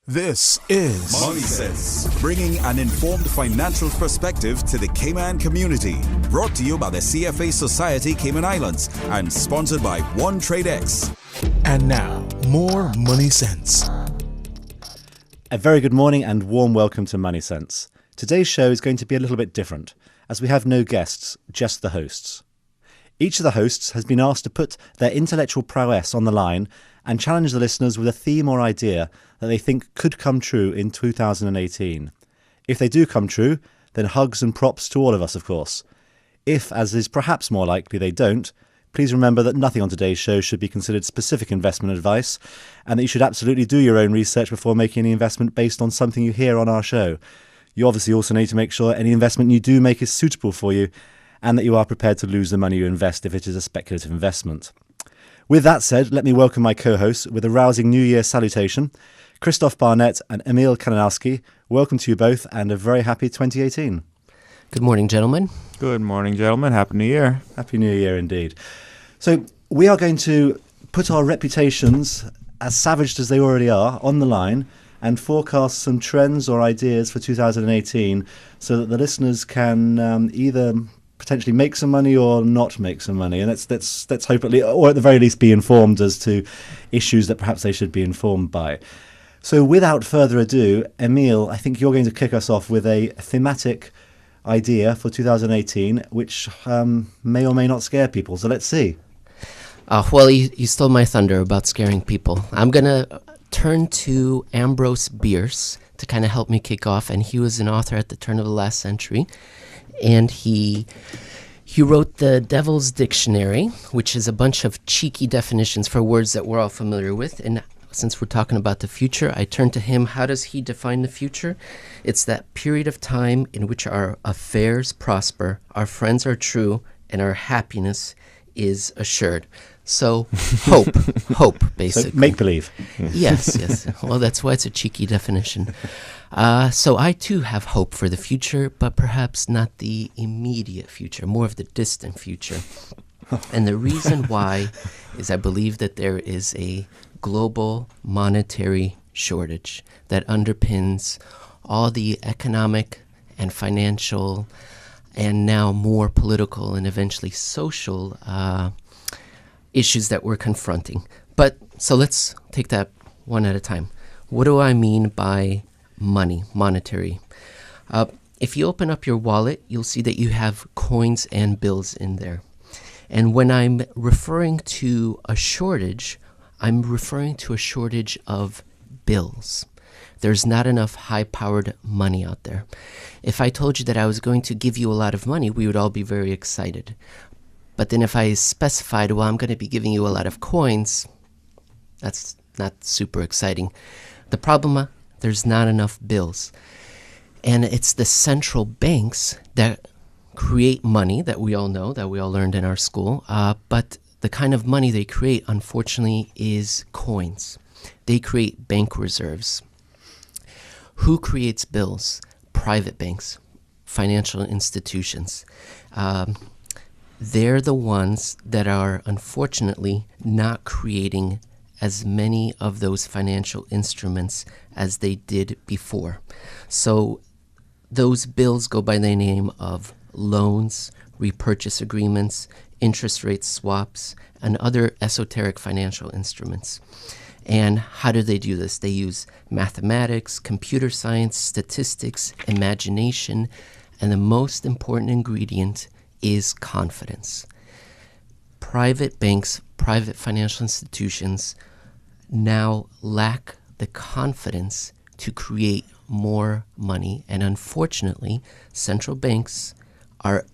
This is Money Sense, bringing an informed financial perspective to the Cayman community. Brought to you by the CFA Society Cayman Islands and sponsored by One Trade X. And now, more Money Sense. A very good morning and warm welcome to Money Sense. Today's show is going to be a little bit different, as we have no guests, just the hosts. Each of the hosts has been asked to put their intellectual prowess on the line and challenge the listeners with a theme or idea that they think could come true in 2018. If they do come true, then hugs and props to all of us, of course. If, as is perhaps more likely, they don't, please remember that nothing on today's show should be considered specific investment advice, and that you should absolutely do your own research before making any investment based on something you hear on our show. You obviously also need to make sure any investment you do make is suitable for you, and that you are prepared to lose the money you invest if it is a speculative investment. With that said, let me welcome my co-hosts with a rousing New Year salutation. Christoph Barnett and Emil Kananowski, welcome to you both and a very happy 2018. Good morning, gentlemen. Good morning, gentlemen. Happy New Year. Happy New Year indeed. So we are going to put our reputations, as savaged as they already are, on the line and forecast some trends or ideas for 2018 so that the listeners can either potentially make some money or not make some money, and let's hope or at the very least be informed as to issues that perhaps they should be informed by. So without further ado, Emil, I think you're going to kick us off with a thematic idea for 2018, which may or may not scare people. So let's see. Well, you stole my thunder about scaring people. I'm going to turn to Ambrose Bierce to kind of help me kick off, and he was an author at the turn of the last century. And he wrote the Devil's Dictionary, which is a bunch of cheeky definitions for words that we're all familiar with. And since we're talking about the future, I turn to him. How does he define the future? It's that period of time in which our affairs prosper, our friends are true, and our happiness is assured. So hope, basically. So make-believe. Yes. Well, that's why it's a cheeky definition. So I, too, have hope for the future, but perhaps not the immediate future, more of the distant future. And the reason why is I believe that there is a global monetary shortage that underpins all the economic and financial and now more political and eventually social issues that we're confronting. But so let's take that one at a time. What do I mean by money, monetary? If you open up your wallet, you'll see that you have coins and bills in there. And when I'm referring to a shortage, I'm referring to a shortage of bills. There's not enough high-powered money out there. If I told you that I was going to give you a lot of money, we would all be very excited. But then if I specified, well, I'm going to be giving you a lot of coins, that's not super exciting. The problem, there's not enough bills. And it's the central banks that create money that we all know, that we all learned in our school, but the kind of money they create, unfortunately, is coins. They create bank reserves. Who creates bills? Private banks, financial institutions. They're the ones that are, unfortunately, not creating as many of those financial instruments as they did before. So those bills go by the name of loans, repurchase agreements, interest rate swaps, and other esoteric financial instruments. And how do they do this? They use mathematics, computer science, statistics, imagination, and the most important ingredient is confidence. Private banks, private financial institutions now lack the confidence to create more money, and unfortunately, central banks are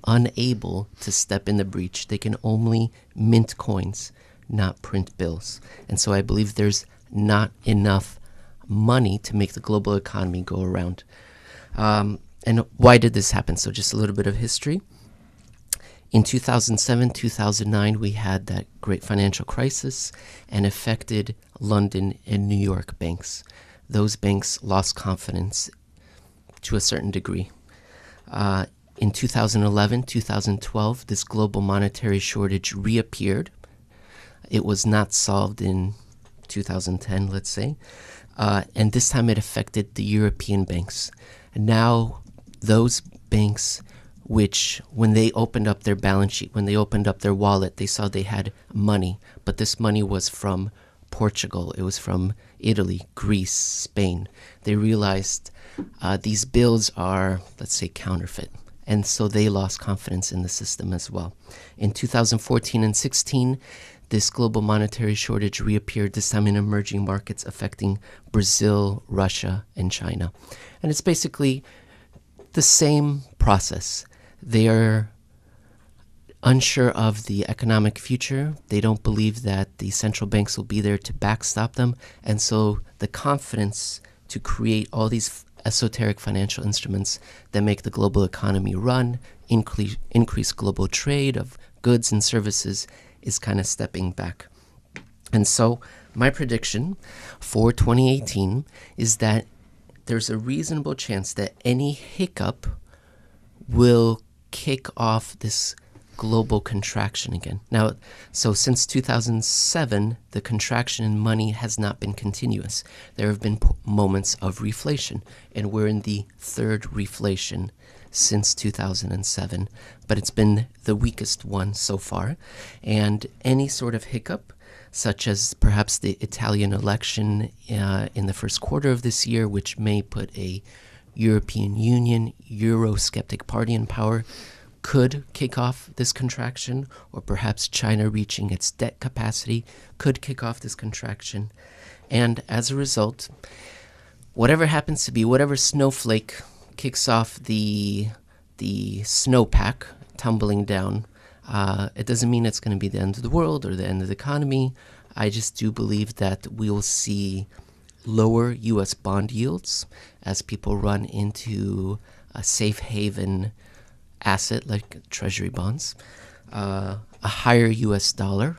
unable to step in the breach. They can only mint coins, not print bills. And so I believe there's not enough money to make the global economy go around. And why did this happen? So just a little bit of history. In 2007, 2009, we had that great financial crisis and affected London and New York banks. Those banks lost confidence to a certain degree. In 2011, 2012, this global monetary shortage reappeared. It was not solved in 2010, let's say. and this time it affected the European banks. And now those banks which, when they opened up their balance sheet, when they opened up their wallet, they saw they had money, but this money was from Portugal, it was from Italy, Greece, Spain. They realized these bills are, let's say, counterfeit. And so they lost confidence in the system as well. In 2014 and 16, this global monetary shortage reappeared, this time in emerging markets affecting Brazil, Russia, and China. And it's basically the same process. They are unsure of the economic future. They don't believe that the central banks will be there to backstop them. And so the confidence to create all these esoteric financial instruments that make the global economy run, increase global trade of goods and services is kind of stepping back. And so my prediction for 2018 is that there's a reasonable chance that any hiccup will kick off this global contraction again. Now, so since 2007, the contraction in money has not been continuous. There have been moments of reflation, and we're in the third reflation since 2007, but it's been the weakest one so far. And any sort of hiccup, such as perhaps the Italian election in the first quarter of this year, which may put a European Union, Eurosceptic party in power, could kick off this contraction, or perhaps China reaching its debt capacity could kick off this contraction. And as a result, whatever happens to be, whatever snowflake kicks off the snowpack tumbling down, it doesn't mean it's going to be the end of the world or the end of the economy. I just do believe that we'll see lower U.S. bond yields as people run into a safe haven asset like treasury bonds, a higher U.S. dollar,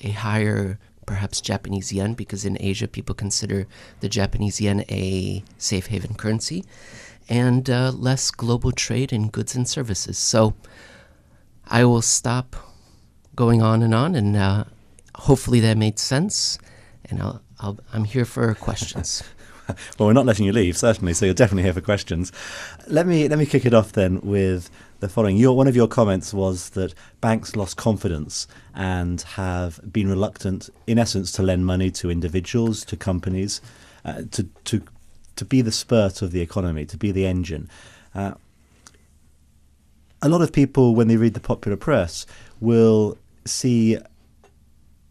a higher perhaps Japanese yen, because in Asia people consider the Japanese yen a safe haven currency, and less global trade in goods and services. So I will stop going on, and hopefully that made sense, and I'm here for questions. Well, we're not letting you leave, certainly, so you're definitely here for questions. Let me kick it off then with the following. One of your comments was that banks lost confidence and have been reluctant, in essence, to lend money to individuals, to companies, to be the spurt of the economy, to be the engine. A lot of people, when they read the popular press, will see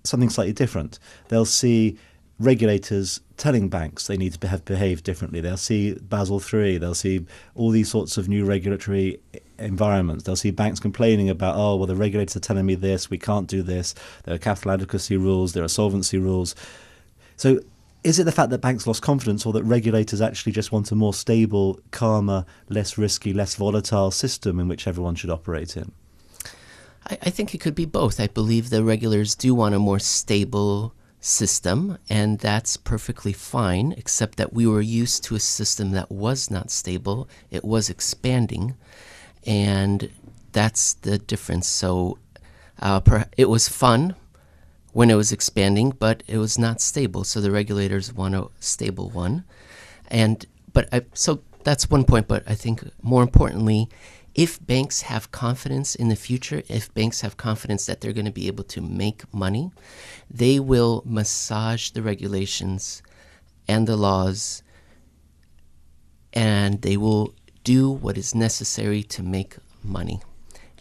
something slightly different. They'll see regulators telling banks they need to behave differently. They'll see Basel III. They'll see all these sorts of new regulatory environments. They'll see banks complaining about, oh, well, the regulators are telling me this, we can't do this. There are capital adequacy rules, there are solvency rules. So is it the fact that banks lost confidence, or that regulators actually just want a more stable, calmer, less risky, less volatile system in which everyone should operate in? I think it could be both. I believe the regulators do want a more stable system, and that's perfectly fine, except that we were used to a system that was not stable. It was expanding, and that's the difference. So it was fun when it was expanding, but it was not stable. So the regulators want a stable one. So that's one point, but I think more importantly, if banks have confidence in the future, if banks have confidence that they're going to be able to make money, they will massage the regulations and the laws, and they will do what is necessary to make money.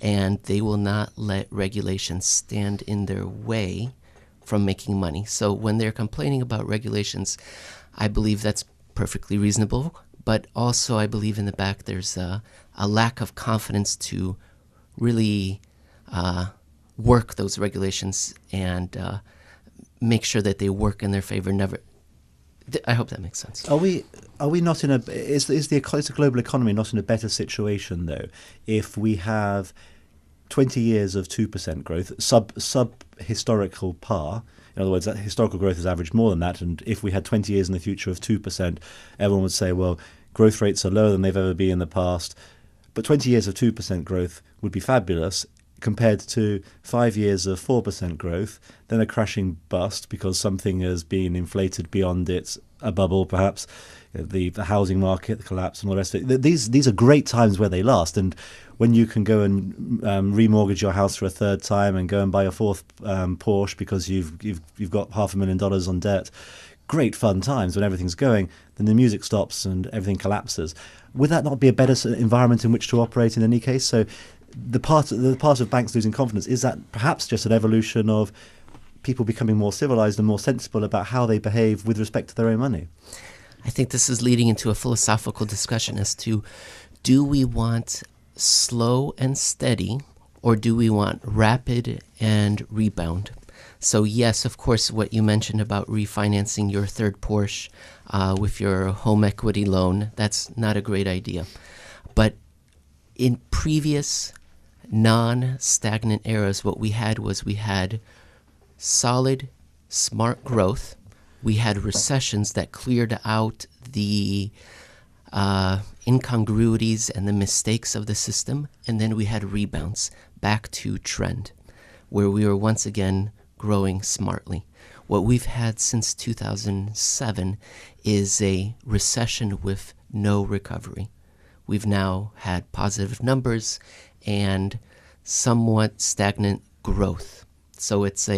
And they will not let regulations stand in their way from making money. So when they're complaining about regulations, I believe that's perfectly reasonable. But also I believe in the back there's a lack of confidence to really work those regulations and make sure that they work in their favor. I hope that makes sense. Are we not in is the global economy not in a better situation though, if we have 20 years of 2% growth, sub historical par? In other words, that historical growth has averaged more than that, and if we had 20 years in the future of 2%, everyone would say, well, growth rates are lower than they've ever been in the past. But 20 years of 2% growth would be fabulous compared to 5 years of 4% growth, then a crashing bust because something has been inflated beyond its a bubble, perhaps, the housing market, the collapse, and all the rest of it. These are great times where they last, and when you can go and remortgage your house for a third time and go and buy a fourth Porsche because you've got $500,000 on debt, great fun times when everything's going. Then the music stops and everything collapses. Would that not be a better environment in which to operate in any case? So the part of banks losing confidence, is that perhaps just an evolution of people becoming more civilized and more sensible about how they behave with respect to their own money? I think this is leading into a philosophical discussion as to, do we want slow and steady, or do we want rapid and rebound? So yes, of course, what you mentioned about refinancing your third Porsche with your home equity loan, that's not a great idea. But in previous non-stagnant eras, what we had solid, smart growth. We had recessions that cleared out the incongruities and the mistakes of the system, and then we had rebounds back to trend, where we were once again growing smartly. What we've had since 2007 is a recession with no recovery. We've now had positive numbers and somewhat stagnant growth. So it's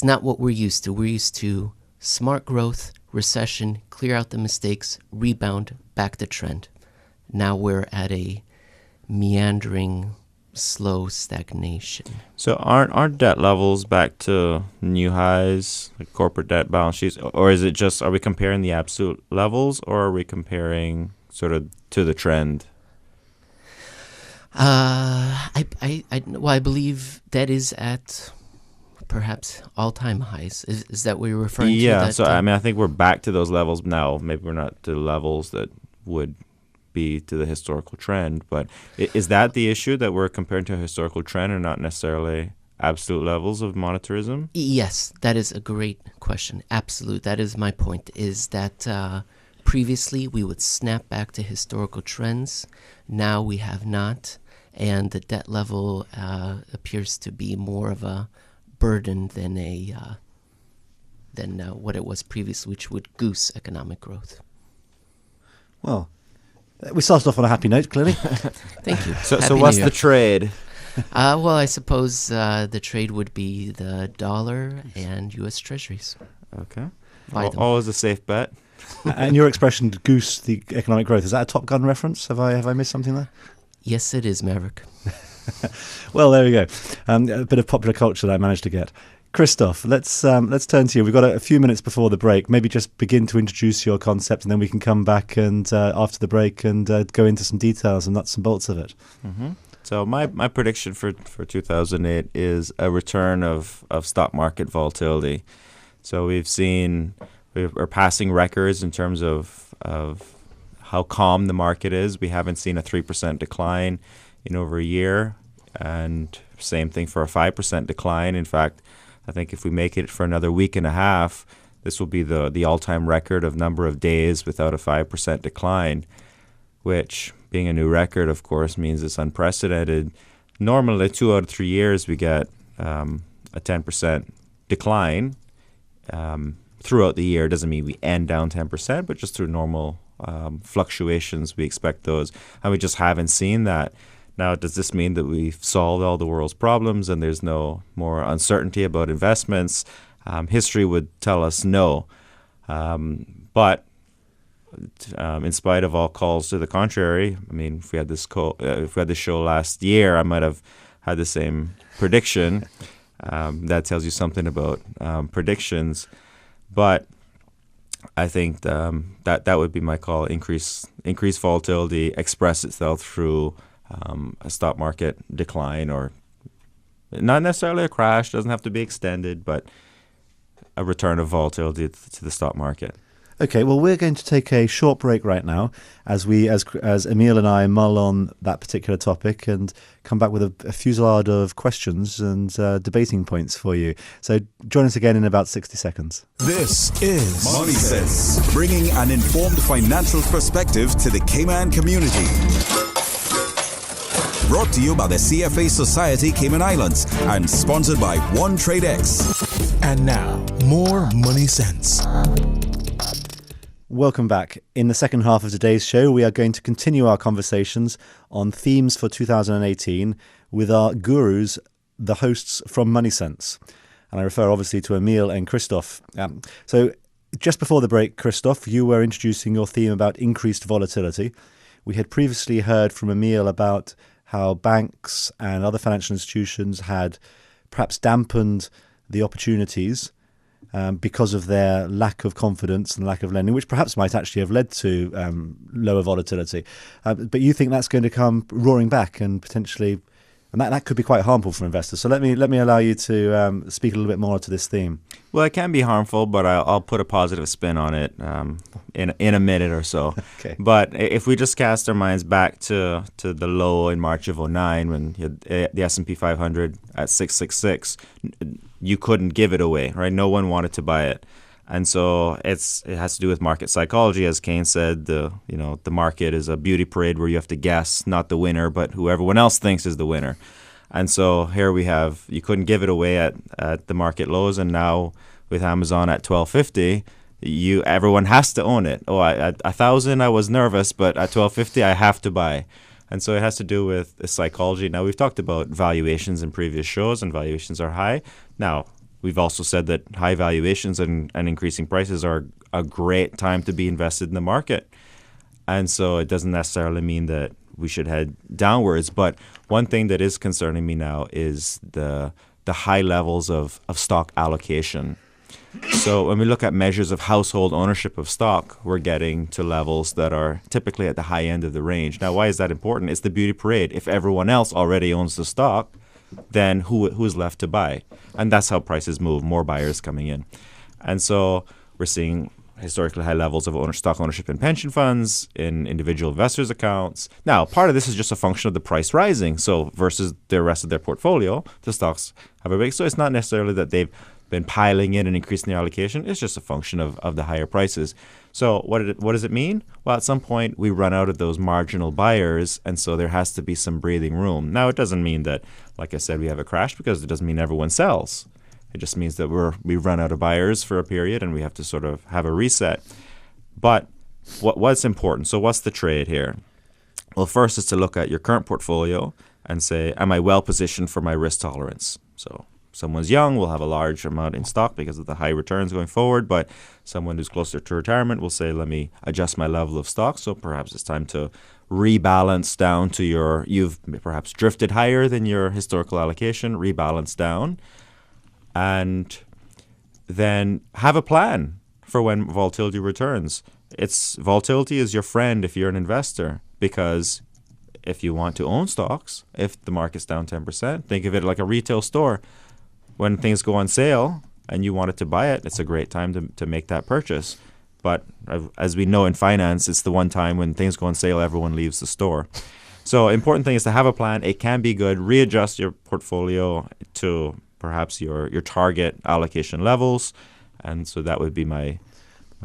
not what we're used to. We're used to smart growth, recession, clear out the mistakes, rebound, back to trend. Now we're at a meandering, slow stagnation. So aren't debt levels back to new highs, like corporate debt balance sheets, or is it just, are we comparing the absolute levels, or are we comparing sort of to the trend? I believe that is at perhaps all-time highs. Is that what you're referring to? Yeah, so I think we're back to those levels now. Maybe we're not to the levels that would be to the historical trend, but is that the issue, that we're comparing to a historical trend and not necessarily absolute levels of monetarism? Yes, that is a great question. Absolute. That is my point, is that previously we would snap back to historical trends. Now we have not, and the debt level appears to be more of a burden than what it was previously, which would goose economic growth. Well, we started off on a happy note, clearly. Thank you. So what's the trade? Well, I suppose the trade would be the dollar and U.S. Treasuries. Okay. Always a safe bet. And your expression, goose the economic growth, is that a Top Gun reference? Have I missed something there? Yes, it is, Maverick. Well, there we go. A bit of popular culture that I managed to get. Christoph, let's turn to you. We've got a few minutes before the break. Maybe just begin to introduce your concept, and then we can come back and after the break and go into some details and nuts and bolts of it. Mm-hmm. So my prediction for 2008 is a return of stock market volatility. So we're passing records in terms of how calm the market is. We haven't seen a 3% decline in over a year, and same thing for a 5% decline. In fact, I think if we make it for another week and a half, this will be the all-time record of number of days without a 5% decline, which, being a new record, of course, means it's unprecedented. Normally, 2 out of 3 years, we get a 10% decline throughout the year. It doesn't mean we end down 10%, but just through normal fluctuations, we expect those. And we just haven't seen that. Now, does this mean that we've solved all the world's problems and there's no more uncertainty about investments? History would tell us no. But in spite of all calls to the contrary, I mean, if we had this show last year, I might have had the same prediction. That tells you something about predictions. But I think that would be my call: increase volatility, express itself through a stock market decline, or not necessarily a crash, doesn't have to be extended, but a return of volatility to the stock market. Okay, well, we're going to take a short break right now as Emil and I mull on that particular topic and come back with a fusillade of questions and debating points for you. So join us again in about 60 seconds. This is Money Sense, bringing an informed financial perspective to the Cayman community. Brought to you by the CFA Society Cayman Islands and sponsored by OneTradeX. And now, more Money Sense. Welcome back. In the second half of today's show, we are going to continue our conversations on themes for 2018 with our gurus, the hosts from Money Sense. And I refer obviously to Emil and Christoph. So just before the break, Christoph, you were introducing your theme about increased volatility. We had previously heard from Emil about how banks and other financial institutions had perhaps dampened the opportunities because of their lack of confidence and lack of lending, which perhaps might actually have led to lower volatility. But you think that's going to come roaring back and potentially, and that could be quite harmful for investors. So let me allow you to speak a little bit more to this theme. Well, it can be harmful, but I'll put a positive spin on it in a minute or so. Okay. But if we just cast our minds back to the low in March of 2009 when you had the S&P 500 at 666, you couldn't give it away, right? No one wanted to buy it. And so it has to do with market psychology. As Keynes said, the market is a beauty parade where you have to guess, not the winner, but who everyone else thinks is the winner. And so here we have, you couldn't give it away at the market lows, and now with Amazon at $12.50, everyone has to own it. At 1,000 I was nervous, but at $12.50 I have to buy. And so it has to do with psychology. Now, we've talked about valuations in previous shows, and valuations are high. Now, we've also said that high valuations and increasing prices are a great time to be invested in the market. And so it doesn't necessarily mean that we should head downwards. But one thing that is concerning me now is the high levels of stock allocation. So when we look at measures of household ownership of stock, we're getting to levels that are typically at the high end of the range. Now, why is that important? It's the beauty parade. If everyone else already owns the stock, then who is left to buy? And that's how prices move, more buyers coming in. And so we're seeing historically high levels of stock ownership in pension funds, in individual investors' accounts. Now, part of this is just a function of the price rising. So versus the rest of their portfolio, the stocks have a big. So it's not necessarily that they've been piling in and increasing their allocation. It's just a function of the higher prices. So what does it mean? Well, at some point, we run out of those marginal buyers, and so there has to be some breathing room. Now, it doesn't mean that, like I said, we have a crash, because it doesn't mean everyone sells. It just means that we run out of buyers for a period, and we have to sort of have a reset. But what's important? So what's the trade here? Well, first is to look at your current portfolio and say, am I well positioned for my risk tolerance? So someone's young will have a large amount in stock because of the high returns going forward, but someone who's closer to retirement will say, let me adjust my level of stock. So perhaps it's time to rebalance down to you've perhaps drifted higher than your historical allocation, rebalance down, and then have a plan for when volatility returns. Volatility is your friend if you're an investor, because if you want to own stocks, if the market's down 10%, think of it like a retail store. When things go on sale and you wanted to buy it, it's a great time to make that purchase. But as we know in finance, it's the one time when things go on sale, everyone leaves the store. So important thing is to have a plan. It can be good. Readjust your portfolio to perhaps your target allocation levels. And so that would be my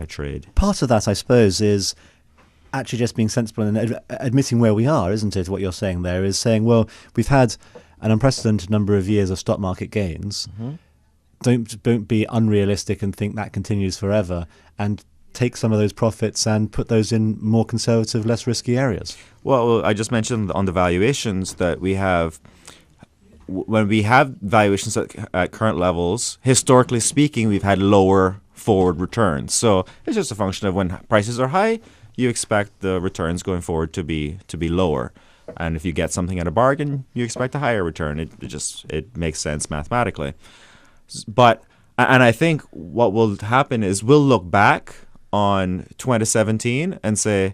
trade. Part of that, I suppose, is actually just being sensible and admitting where we are, isn't it? What you're saying there is saying, well, we've had an unprecedented number of years of stock market gains. Mm-hmm. Don't be unrealistic and think that continues forever, and take some of those profits and put those in more conservative, less risky areas. Well, I just mentioned on the valuations that we have. When we have valuations at current levels, historically speaking, we've had lower forward returns. So it's just a function of when prices are high, you expect the returns going forward to be lower. And if you get something at a bargain, you expect a higher return. It makes sense mathematically. And I think what will happen is we'll look back on 2017 and say,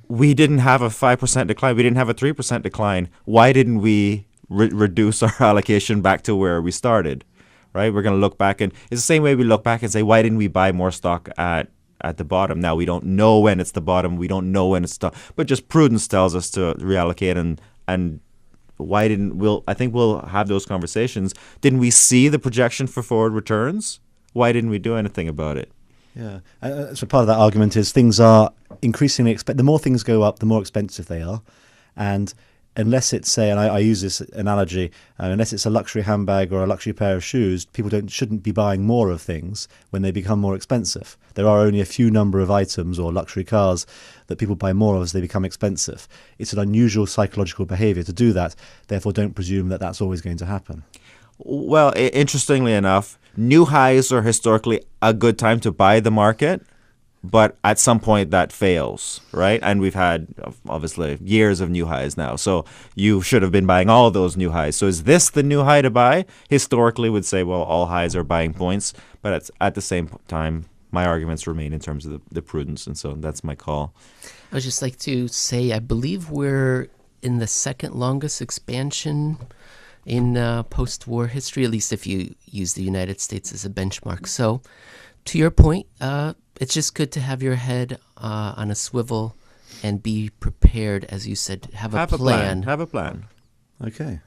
we didn't have a 5% decline. We didn't have a 3% decline. Why didn't we reduce our allocation back to where we started? Right? We're going to look back, and it's the same way we look back and say, why didn't we buy more stock at the bottom? Now, we don't know when it's the bottom. We don't know when it's top, but just prudence tells us to reallocate. And why I think we'll have those conversations. Didn't we see the projection for forward returns? Why didn't we do anything about it? Yeah. So part of that argument is things are increasingly the more things go up, the more expensive they are. And unless it's, say, and I use this analogy, unless it's a luxury handbag or a luxury pair of shoes, people shouldn't be buying more of things when they become more expensive. There are only a few number of items or luxury cars that people buy more of as they become expensive. It's an unusual psychological behavior to do that. Therefore, don't presume that that's always going to happen. Well, interestingly enough, new highs are historically a good time to buy the market, but at some point that fails, right? And we've had, obviously, years of new highs now. So you should have been buying all those new highs. So is this the new high to buy? Historically, would say, well, all highs are buying points. But at the same time, my arguments remain in terms of the prudence. And so that's my call. I would just like to say, I believe we're in the second longest expansion in post-war history, at least if you use the United States as a benchmark. So to your point, it's just good to have your head on a swivel and be prepared, as you said, have a plan. Have a plan. Okay.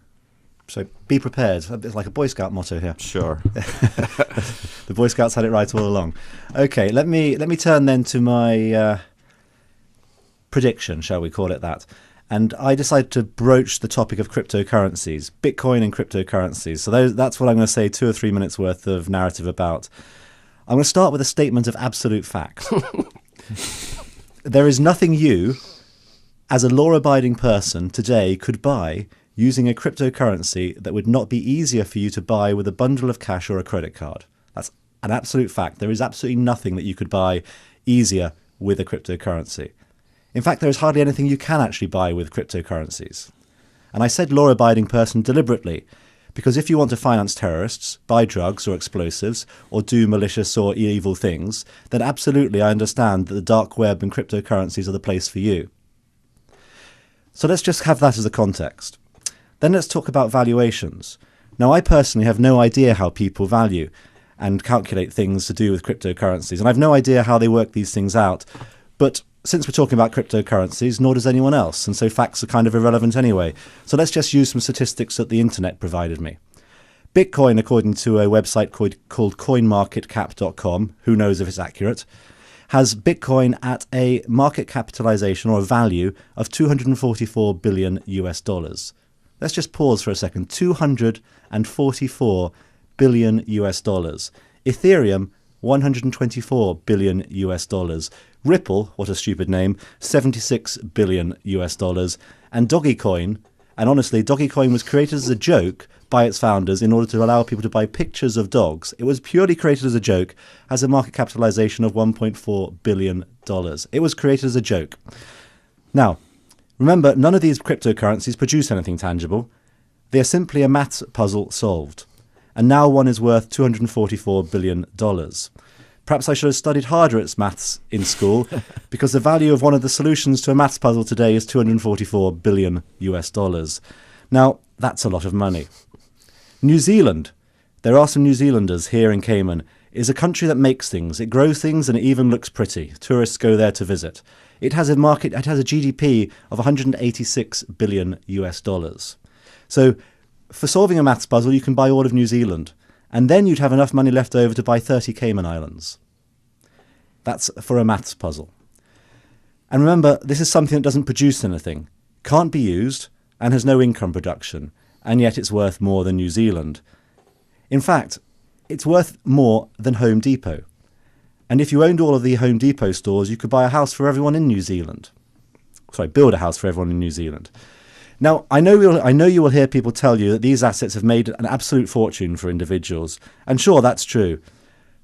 So be prepared. It's like a Boy Scout motto here. Sure. The Boy Scouts had it right all along. Okay, let me turn then to my prediction, shall we call it that. And I decided to broach the topic of cryptocurrencies, Bitcoin and cryptocurrencies. So that's what I'm going to say 2 or 3 minutes worth of narrative about. I'm going to start with a statement of absolute fact. There is nothing you, as a law-abiding person today, could buy using a cryptocurrency that would not be easier for you to buy with a bundle of cash or a credit card. That's an absolute fact. There is absolutely nothing that you could buy easier with a cryptocurrency. In fact, there is hardly anything you can actually buy with cryptocurrencies. And I said law-abiding person deliberately, because if you want to finance terrorists, buy drugs or explosives, or do malicious or evil things, then absolutely I understand that the dark web and cryptocurrencies are the place for you. So let's just have that as a context. Then let's talk about valuations. Now, I personally have no idea how people value and calculate things to do with cryptocurrencies, and I've no idea how they work these things out. But since we're talking about cryptocurrencies, nor does anyone else, and so facts are kind of irrelevant anyway. So let's just use some statistics that the internet provided me. Bitcoin, according to a website called coinmarketcap.com, who knows if it's accurate, has Bitcoin at a market capitalization or a value of $244 billion US dollars. Let's just pause for a second. $244 billion US dollars. Ethereum, $124 billion US dollars. Ripple, what a stupid name, $76 billion US dollars. And Dogecoin, and honestly, Dogecoin was created as a joke by its founders in order to allow people to buy pictures of dogs. It was purely created as a joke, has a market capitalization of $1.4 billion. It was created as a joke. Now, remember, none of these cryptocurrencies produce anything tangible. They are simply a maths puzzle solved. And now one is worth $244 billion. Perhaps I should have studied harder at maths in school, because the value of one of the solutions to a maths puzzle today is $244 billion US dollars. Now, that's a lot of money. New Zealand, there are some New Zealanders here in Cayman, is a country that makes things. It grows things and it even looks pretty. Tourists go there to visit. It has a GDP of $186 billion US dollars. So for solving a maths puzzle, you can buy all of New Zealand. And then you'd have enough money left over to buy 30 Cayman Islands. That's for a maths puzzle. And remember, this is something that doesn't produce anything, can't be used, and has no income production, and yet it's worth more than New Zealand. In fact, it's worth more than Home Depot. And if you owned all of the Home Depot stores, you could buy a house for everyone in New Zealand. Sorry, build a house for everyone in New Zealand. Now, I know you will hear people tell you that these assets have made an absolute fortune for individuals. And sure, that's true.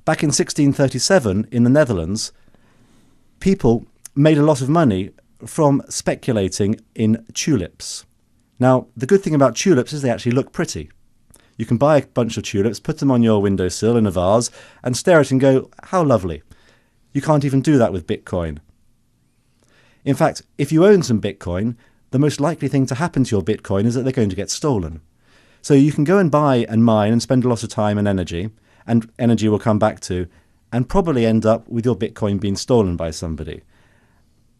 Back in 1637, in the Netherlands, people made a lot of money from speculating in tulips. Now, the good thing about tulips is they actually look pretty. You can buy a bunch of tulips, put them on your windowsill in a vase, and stare at it and go, how lovely. You can't even do that with Bitcoin. In fact, if you own some Bitcoin, the most likely thing to happen to your Bitcoin is that they're going to get stolen. So you can go and buy and mine and spend a lot of time and energy will come back to, and probably end up with your Bitcoin being stolen by somebody.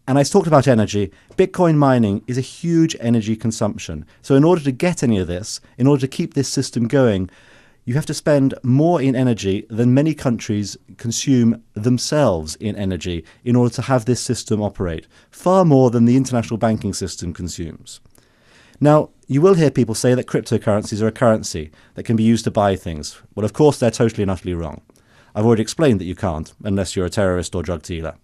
And I talked about energy. Bitcoin mining is a huge energy consumption. So in order to get any of this, in order to keep this system going, you have to spend more in energy than many countries consume themselves in energy in order to have this system operate. Far more than the international banking system consumes. Now, you will hear people say that cryptocurrencies are a currency that can be used to buy things. Well, of course, they're totally and utterly wrong. I've already explained that you can't, unless you're a terrorist or drug dealer.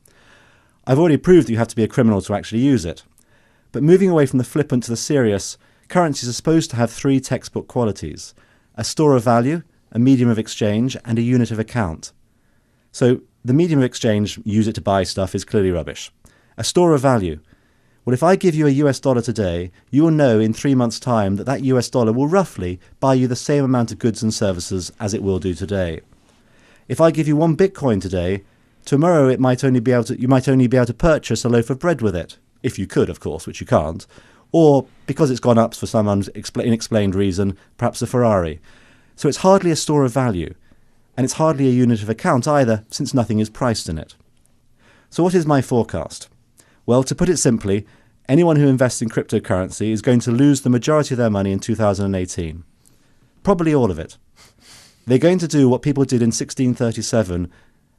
I've already proved that you have to be a criminal to actually use it. But moving away from the flippant to the serious, currencies are supposed to have 3 textbook qualities: a store of value, a medium of exchange, and a unit of account. So the medium of exchange, use it to buy stuff, is clearly rubbish. A store of value. Well, if I give you a US dollar today, you will know in 3 months' time that that US dollar will roughly buy you the same amount of goods and services as it will do today. If I give you 1 Bitcoin today, tomorrow you might only be able to purchase a loaf of bread with it, if you could, of course, which you can't, or because it's gone up for some unexplained reason, perhaps a Ferrari. So it's hardly a store of value, and it's hardly a unit of account either, since nothing is priced in it. So what is my forecast? Well, to put it simply, anyone who invests in cryptocurrency is going to lose the majority of their money in 2018. Probably all of it. They're going to do what people did in 1637,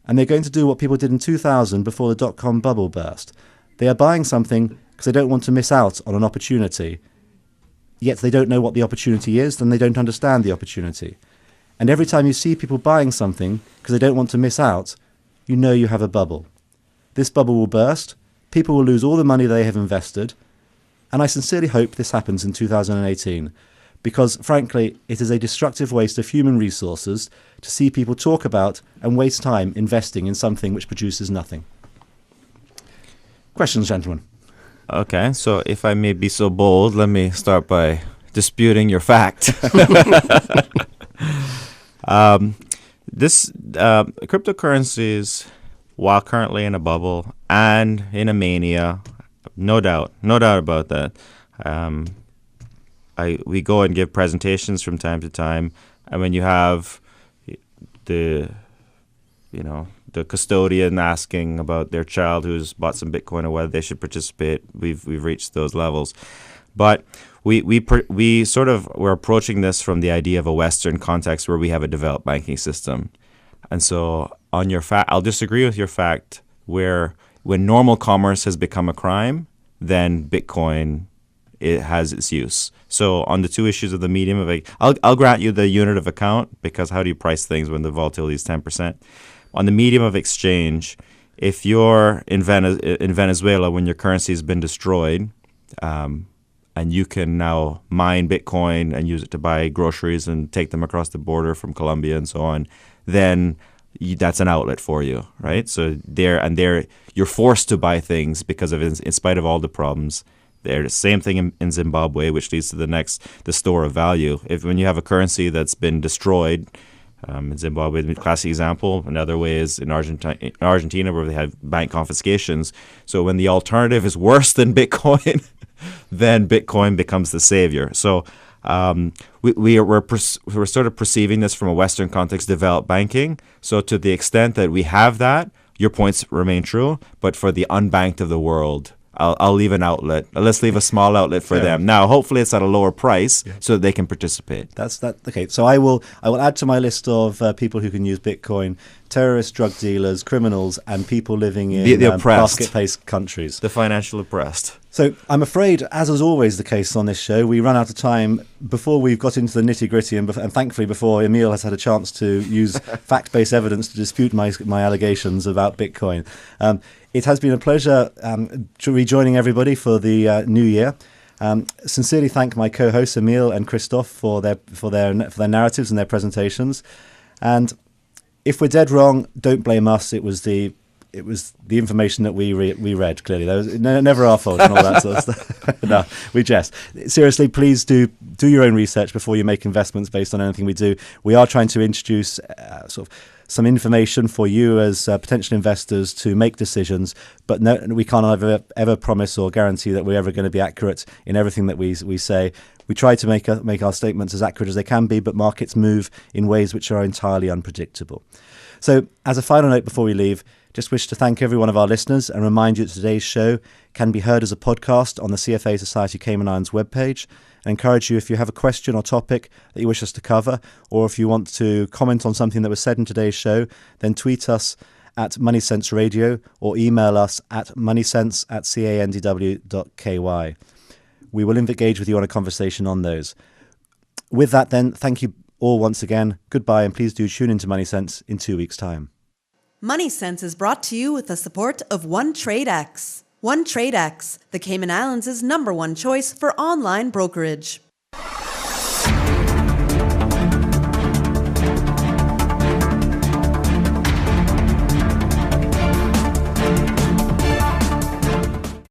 and they're going to do what people did in 2000 before the dot-com bubble burst. They are buying something because they don't want to miss out on an opportunity, yet they don't know what the opportunity is, and they don't understand the opportunity. And every time you see people buying something because they don't want to miss out, you know you have a bubble. This bubble will burst, people will lose all the money they have invested, and I sincerely hope this happens in 2018, because frankly, it is a destructive waste of human resources to see people talk about and waste time investing in something which produces nothing. Questions, gentlemen? Okay, so if I may be so bold, let me start by disputing your fact. Cryptocurrencies, while currently in a bubble and in a mania, no doubt about that. We go and give presentations from time to time, and when you have the custodian asking about their child who's bought some Bitcoin or whether they should participate, we've reached those levels. But we're approaching this from the idea of a Western context where we have a developed banking system. And so on your I'll disagree with your fact where when normal commerce has become a crime, then Bitcoin, it has its use. So on the 2 issues of the medium of I'll grant you the unit of account, because how do you price things when the volatility is 10%? On the medium of exchange, if you're in Venezuela when your currency has been destroyed, and you can now mine Bitcoin and use it to buy groceries and take them across the border from Colombia and so on, then that's an outlet for you, right? So you're forced to buy things because of in spite of all the problems. They're the same thing in Zimbabwe, which leads to the store of value. When you have a currency that's been destroyed, in Zimbabwe, the classic example. Another way is in Argentina, where they have bank confiscations. So when the alternative is worse than Bitcoin, then Bitcoin becomes the savior. So we're sort of perceiving this from a Western context, developed banking. So to the extent that we have that, your points remain true. But for the unbanked of the world, I'll leave an outlet. Let's leave a small outlet for them. Now, hopefully, it's at a lower price so that they can participate. That's that. Okay, so I will add to my list of people who can use Bitcoin: terrorists, drug dealers, criminals, and people living in the oppressed, basket-based countries, the financial oppressed. So I'm afraid, as is always the case on this show, we run out of time before we've got into the nitty-gritty, and thankfully before Emil has had a chance to use fact-based evidence to dispute my allegations about Bitcoin. It has been a pleasure rejoining everybody for the new year. Sincerely thank my co-hosts Emil and Christoph for their narratives and their presentations. And if we're dead wrong, don't blame us. It was the information that we read. Clearly, there was never our fault and all that sort of stuff. No, we jest. Seriously, please do your own research before you make investments based on anything we do. We are trying to introduce sort of some information for you as potential investors to make decisions, but no, we can't ever promise or guarantee that we're ever going to be accurate in everything that we say. We try to make our statements as accurate as they can be, but markets move in ways which are entirely unpredictable. So, as a final note before we leave, just wish to thank every one of our listeners and remind you that today's show can be heard as a podcast on the CFA Society Cayman Islands webpage. I encourage you, if you have a question or topic that you wish us to cover, or if you want to comment on something that was said in today's show, then tweet us at MoneySense Radio or email us at moneysense@candw.ky. we will engage with you on a conversation on those. With that then, thank you all once again. Goodbye, and please do tune into Money Sense in 2 weeks' time. Money Sense is brought to you with the support of OneTradeX. OneTradeX, the Cayman Islands' #1 choice for online brokerage.